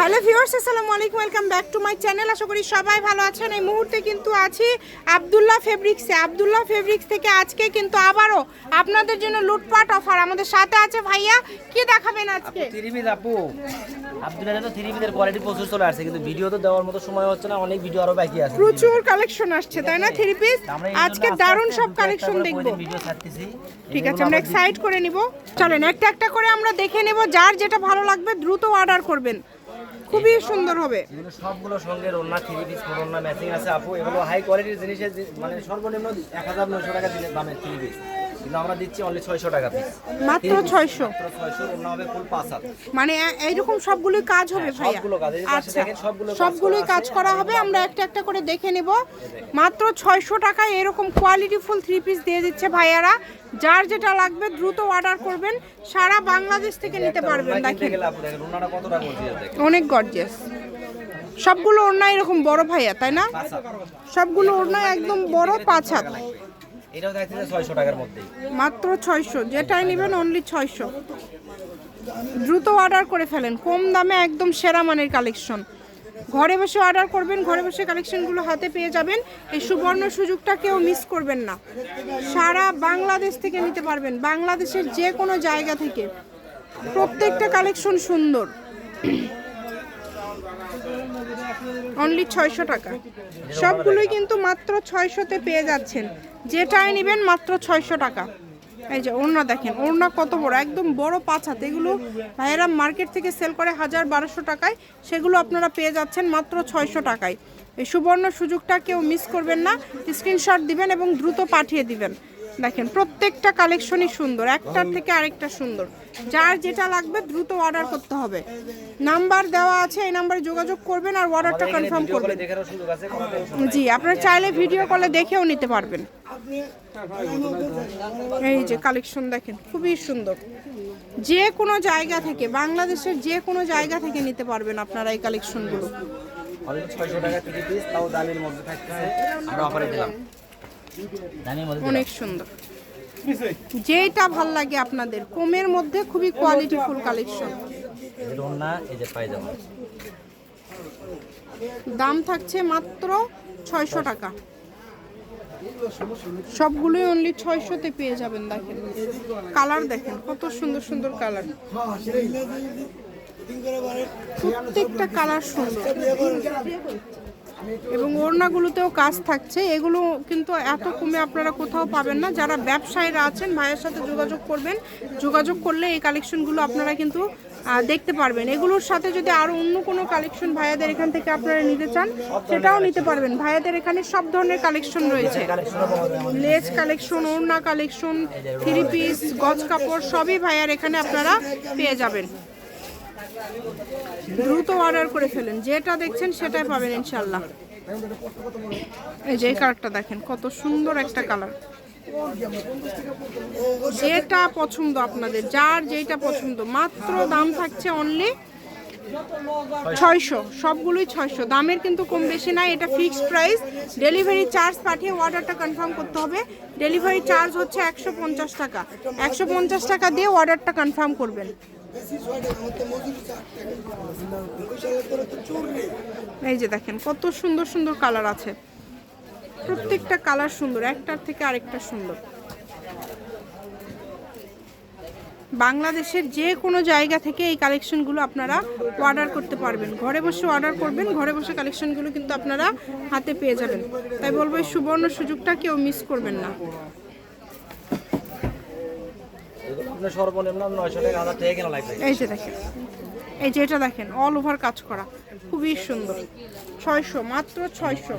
Hello viewers, আসসালামু আলাইকুম, welcome back to my channel. আশা করি সবাই ভালো আছেন। এই মুহূর্তে কিন্তু আছি আব্দুল্লাহ ফেব্রিক্সে। আব্দুল্লাহ ফেব্রিক্স থেকে আজকে কিন্তু আবারও আপনাদের জন্য লুটপাট অফার। আমাদের সাথে আছে ভাইয়া, কি দেখাবেন আজকে? থ্রিপিস আপু, আব্দুল্লাহ তো থ্রিপিসের কোয়ালিটি প্রচুর চলে আসছে, কিন্তু ভিডিও তো দেওয়ার মতো সময় হচ্ছে না, অনেক ভিডিও আরো বাকি আছে। প্রচুর কালেকশন আসছে তাই না থ্রি পিস? আজকে দারুণ সব কালেকশন দেখব। ভিডিও ছাড়তেছি, ঠিক আছে, আমরা এক্সাইট করে নিব। চলেন একটা একটা করে আমরা দেখে নেব, যার যেটা ভালো লাগবে দ্রুত অর্ডার করবেন, খুবই সুন্দর হবে। এগুলো সবগুলো সঙ্গে ওড়না থ্রি পিস ওড়না ম্যাচিং আছে আপু। এগুলো হাই কোয়ালিটির জিনিসের মানে সর্বনিম্ন 1900 টাকা দামের থ্রি পিস, কিন্তু আমরা দিচ্ছি অনলি 600 টাকা পিস, মাত্র 600। ওড়না হবে ফুল 5 হাত। মানে এইরকম সবগুলোই কাজ হবে ভাইয়া? সবগুলো কাজ, এই পাশে দেখেন সবগুলোই কাজ করা হবে। আমরা একটা একটা করে দেখে নেব। মাত্র 600 টাকায় এরকম কোয়ালিটি ফুল থ্রি পিস দিয়ে দিচ্ছে ভাইয়ারা। যার যেটা লাগবে দ্রুত অর্ডার করবেন, সারা বাংলাদেশ থেকে নিতে পারবেন। দেখেন ওড়নাটা কতটা গর্জিয়াস, দেখেন অনেক গর্জিয়াস। সবগুলো ওড়না এরকম বড় ভাইয়া তাই না? সবগুলো ওড়না একদম বড় 5 হাত। এটাও দেখতে 600 টাকার মধ্যেই, মাত্র 600। যেটাই নেবেন অনলি 600। দ্রুত অর্ডার করে ফেলেন, কম দামে একদম সেরা মানের কালেকশন। ঘরে বসে অর্ডার করবেন, ঘরে বসে কালেকশনগুলো হাতে পেয়ে যাবেন। এই সুবর্ণ সুযোগটা কেউ মিস করবেন না। সারা বাংলাদেশ থেকে নিতে পারবেন, বাংলাদেশের যে কোনো জায়গা থেকে। প্রত্যেকটা কালেকশন সুন্দর। অনলি 600 টাকা। সবগুলোই কিন্তু মাত্র 600-তে পেয়ে যাচ্ছেন। যেটাই নেবেন মাত্র 600 টাকা। এই যে ওড়না দেখেন, ওড়না কত বড়, একদম বড় 5 হাত। এগুলো ভাইয়েরা মার্কেট থেকে সেল করে 1000-1200 টাকায়, সেগুলো আপনারা পেয়ে যাচ্ছেন মাত্র 600 টাকায়। এই সুবর্ণ সুযোগটা কেউ মিস করবেন না। স্ক্রিনশট দিবেন এবং দ্রুত পাঠিয়ে দিবেন। দেখেন প্রত্যেকটা কালেকশনই সুন্দর, একটার থেকে আরেকটা সুন্দর। যার যেটা লাগবে দ্রুত অর্ডার করতে হবে। নাম্বার দেওয়া আছে, এই নাম্বারে যোগাযোগ করবেন আর অর্ডারটা কনফার্ম করবেন। জি, আপনারা চাইলে ভিডিও কলে দেখেও নিতে পারবেন। এই যে কালেকশন দেখেন, খুবই সুন্দর। যে কোনো জায়গা থেকে, বাংলাদেশের যে কোনো জায়গা থেকে নিতে পারবেন আপনারা এই কালেকশনগুলো। 600 টাকা থ্রি পিস, তাও দামের মধ্যে থাকতেছে, আমরা অফারে দিলাম। অনেক সুন্দর, যেটা ভাল লাগে আপনাদের। কমের মধ্যে খুবই কোয়ালিটি ফুল কালেকশন। দাম থাকছে মাত্র 600 টাকা। সবগুলোই অনলি 600-তে পেয়ে যাবেন। দেখেন কালার, দেখেন কত সুন্দর সুন্দর কালার। প্রত্যেকটা কালার সুন্দর এবং ওড়নাগুলোতেও কাজ থাকছে। এগুলো কিন্তু এত কমে আপনারা কোথাও পাবেন না। যারা ব্যবসায়ীরা আছেন ভাইয়ের সাথে যোগাযোগ করবেন, যোগাযোগ করলে এই কালেকশনগুলো আপনারা কিন্তু দেখতে পারবেন। এগুলোর সাথে যদি আরও অন্য কোনো কালেকশন ভাইয়াদের এখান থেকে আপনারা নিতে চান, সেটাও নিতে পারবেন। ভাইয়াদের এখানে সব ধরনের কালেকশন রয়েছে, লেস কালেকশন, ওড়না কালেকশন, থ্রি পিস, গজ কাপড়, সবই ভাইয়ার এখানে আপনারা পেয়ে যাবেন। দ্রুত অর্ডার করে ফেলেন, যেটা দেখছেন সেটাই পাবেন ইনশাল্লাহ। এই যে কালারটা দেখেন, কত সুন্দর একটা কালার। যেটা পছন্দ আপনাদের, যার যেটা পছন্দ, মাত্র দাম থাকছে অনলি 600। সবগুলোই 600। দামের কিন্তু কম বেশি নাই, এটা ফিক্সড প্রাইস। ডেলিভারি চার্জ পাঠিয়ে অর্ডারটা কনফার্ম করতে হবে। ডেলিভারি চার্জ হচ্ছে 150 টাকা। 150 টাকা দিয়ে অর্ডারটা কনফার্ম করবেন। এই যে দেখেন কত সুন্দর সুন্দর কালার আছে। প্রত্যেকটা কালার সুন্দর, একটার থেকে আরেকটা সুন্দর। বাংলাদেশের যে কোনো জায়গা থেকে এই কালেকশনগুলো আপনারা অর্ডার করতে পারবেন। ঘরে বসে অর্ডার করবেন, ঘরে বসে কালেকশনগুলো কিন্তু আপনারা হাতে পেয়ে যাবেন। তাই বলবো এই সুবর্ণ সুযোগটা কেউ মিস করবেন না। এই যে দেখেন, এই যে এটা দেখেন, অল ওভার কাজ করা, খুবই সুন্দর। 600, মাত্র 600।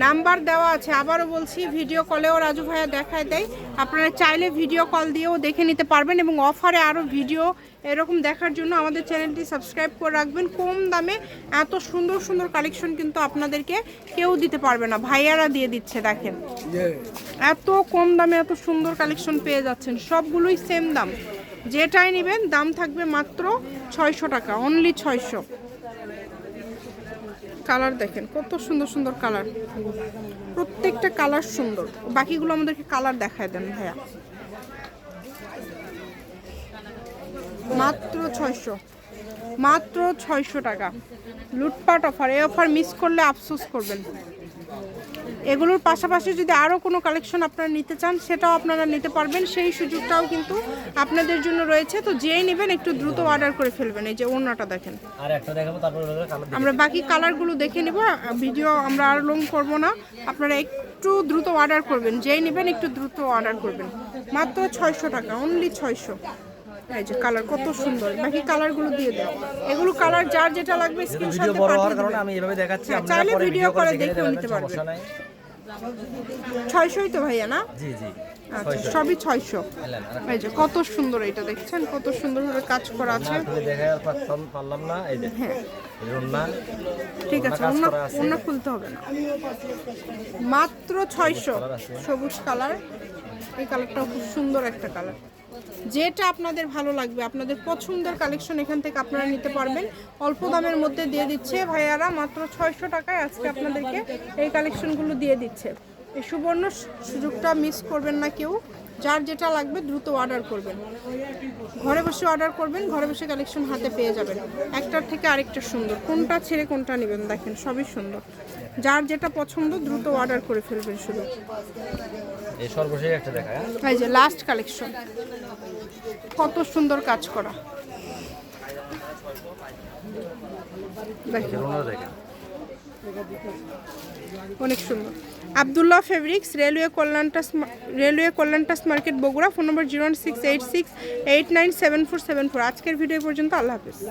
নাম্বার দেওয়া আছে, আবারও বলছি, ভিডিও কলেও রাজু ভাইয়া দেখায় দেয়। আপনারা চাইলে ভিডিও কল দিয়েও দেখে নিতে পারবেন এবং অফারে আরও ভিডিও এরকম দেখার জন্য আমাদের চ্যানেলটি সাবস্ক্রাইব করে রাখবেন। কম দামে এত সুন্দর সুন্দর কালেকশন কিন্তু আপনাদেরকে কেউ দিতে পারবে না, ভাইয়ারা দিয়ে দিচ্ছে। দেখেন এত কম দামে এত সুন্দর কালেকশন পেয়ে যাচ্ছেন। সবগুলোই সেম দাম, যেটাই নেবেন দাম থাকবে মাত্র 600 টাকা, অনলি 600। কালার দেখেন কত সুন্দর সুন্দর কালার, প্রত্যেকটা কালার সুন্দর। বাকিগুলো আমাদেরকে কালার দেখায় দেন ভাইয়া। মাত্র 600। মাত্র 600 টাকা। লুটপাট অফার, এই অফার মিস করলে আফসোস করবেন। এগুলোর পাশাপাশি যদি আরও কোনো কালেকশন আপনারা নিতে চান সেটাও আপনারা নিতে পারবেন, সেই সুযোগটাও কিন্তু আপনাদের জন্য রয়েছে। তো যেই নেবেন একটু দ্রুত অর্ডার করে ফেলবেন। এই যে ওড়নাটা দেখেন, আর একটা দেখাবো তারপর কালার আমরা বাকি কালারগুলো দেখে নিব, ভিডিও আমরা আর লং করব না। আপনারা একটু দ্রুত অর্ডার করবেন, যেই নেবেন একটু দ্রুত অর্ডার করবেন। মাত্র 600 টাকা, অনলি 600। এই যে কালার কত সুন্দর, বাকি কালারগুলো দিয়ে দেন। এগুলো কালার যার যেটা লাগবে স্ক্রিনশট ভিডিও দিয়ে বড় হওয়ার পাঠিয়ে কারণে দিবেন। আমি এভাবে দেখাচ্ছি, আপনারা চাইলে পরে ভিডিও ভিডিও করে করে দেখে দেখেও নেবেন, নিতে পারবেন। সমস্যা নাই। 600ই তো ভাইয়া না? জি জি আচ্ছা, সবই 600। এলেন, এই যে কত সুন্দর, এটা দেখছেন কত সুন্দরভাবে কাজ করা আছে। খুলে দেখে আর পারলাম না। এই যে হ্যাঁ এই ওড়না, ঠিক আছে, কাজ ওড়না করা আছে। ওড়না খুলতে হবে না। মাত্র 600। সবুজ কালার, এই কালারটাও খুব সুন্দর একটা কালার। যেটা আপনাদের ভালো লাগবে, আপনাদের পছন্দের কালেকশন এখান থেকে আপনারা নিতে পারবেন। অল্প দামের মধ্যে দিয়ে দিচ্ছে ভাইয়ারা, মাত্র 600 টাকায় আজকে আপনাদেরকে এই কালেকশনগুলো দিয়ে দিচ্ছে। এই সুবর্ণ সুযোগটা মিস করবেন না কেউ। যার যেটা লাগবে দ্রুত অর্ডার করবেন, ঘরে বসে অর্ডার করবেন, ঘরে বসে কালেকশন হাতে পেয়ে যাবেন। একটার থেকে আরেকটা সুন্দর, কোনটা ছেড়ে কোনটা নেবেন দেখেন, সবই সুন্দর। যার যেটা পছন্দ দ্রুত অর্ডার করে ফেলবেন শুধু। এই সর্বশেষ একটা দেখায়। এই যে লাস্ট কালেকশন, কত সুন্দর কাজ করা দেখেন, ওড়না দেখেন, অনেক সুন্দর। আব্দুল্লাহ ফেব্রিক্স, রেলওয়ে কল্যাণটাস মার্কেট বগুড়া। Phone number 01686897474। আজকের ভিডিও পর্যন্ত, আল্লাহ হাফেজ।